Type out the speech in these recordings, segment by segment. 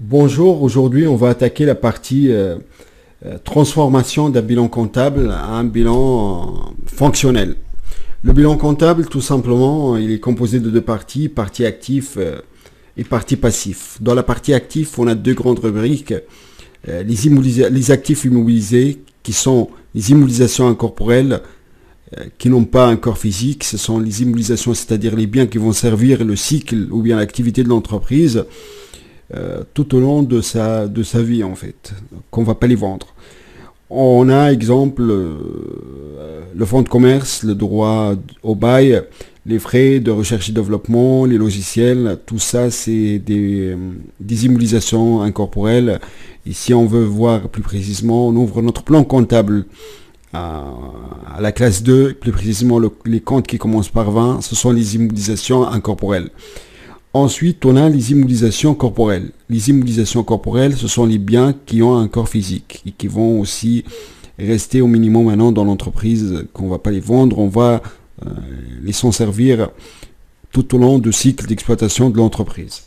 Bonjour, aujourd'hui on va attaquer la partie transformation d'un bilan comptable à un bilan fonctionnel. Le bilan comptable, tout simplement, il est composé de deux parties, partie actif et partie passif. Dans la partie actif, on a deux grandes rubriques, les actifs immobilisés, qui sont les immobilisations incorporelles, qui n'ont pas un corps physique, ce sont les immobilisations, c'est-à-dire les biens qui vont servir le cycle ou bien l'activité de l'entreprise tout au long de sa vie en fait, qu'on ne va pas les vendre. On a exemple le fonds de commerce, le droit au bail, les frais de recherche et développement, les logiciels, tout ça c'est des immobilisations incorporelles. Et si on veut voir plus précisément, on ouvre notre plan comptable à la classe 2, plus précisément les comptes qui commencent par 20, ce sont les immobilisations incorporelles. Ensuite, on a les immobilisations corporelles. Les immobilisations corporelles, ce sont les biens qui ont un corps physique et qui vont aussi rester au minimum maintenant dans l'entreprise, qu'on ne va pas les vendre, on va les s'en servir tout au long du cycle d'exploitation de l'entreprise.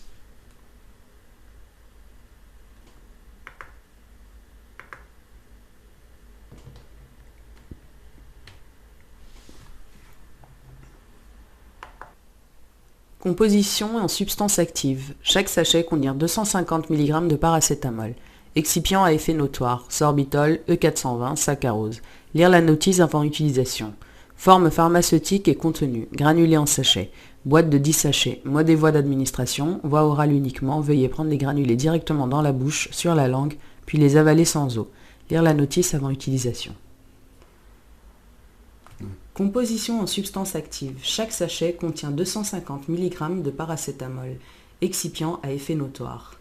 Composition en substance active. Chaque sachet contient 250 mg de paracétamol. Excipient à effet notoire. Sorbitol, E420, saccharose. Lire la notice avant utilisation. Forme pharmaceutique et contenu. Granulé en sachet. Boîte de 10 sachets. Mode et voie d'administration. Voie orale uniquement. Veuillez prendre les granulés directement dans la bouche, sur la langue, puis les avaler sans eau. Lire la notice avant utilisation. Composition en substance active. Chaque sachet contient 250 mg de paracétamol. Excipient à effet notoire.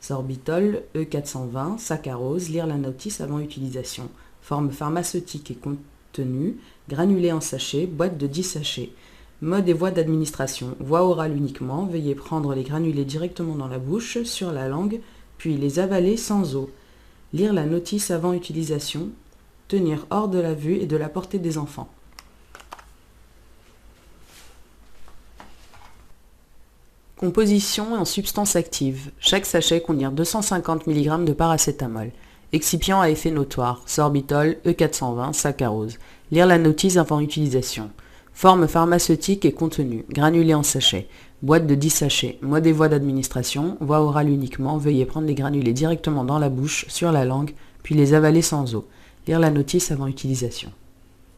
Sorbitol, E420, saccharose. Lire la notice avant utilisation. Forme pharmaceutique et contenu. Granulé en sachet. Boîte de 10 sachets. Mode et voie d'administration. Voie orale uniquement. Veuillez prendre les granulés directement dans la bouche, sur la langue, puis les avaler sans eau. Lire la notice avant utilisation. Tenir hors de la vue et de la portée des enfants. Composition en substance active. Chaque sachet contient 250 mg de paracétamol. Excipient à effet notoire. Sorbitol, E420, saccharose. Lire la notice avant utilisation. Forme pharmaceutique et contenu. Granulé en sachet. Boîte de 10 sachets. Mode et voie d'administration. Voie orale uniquement. Veuillez prendre les granulés directement dans la bouche, sur la langue, puis les avaler sans eau. Lire la notice avant utilisation.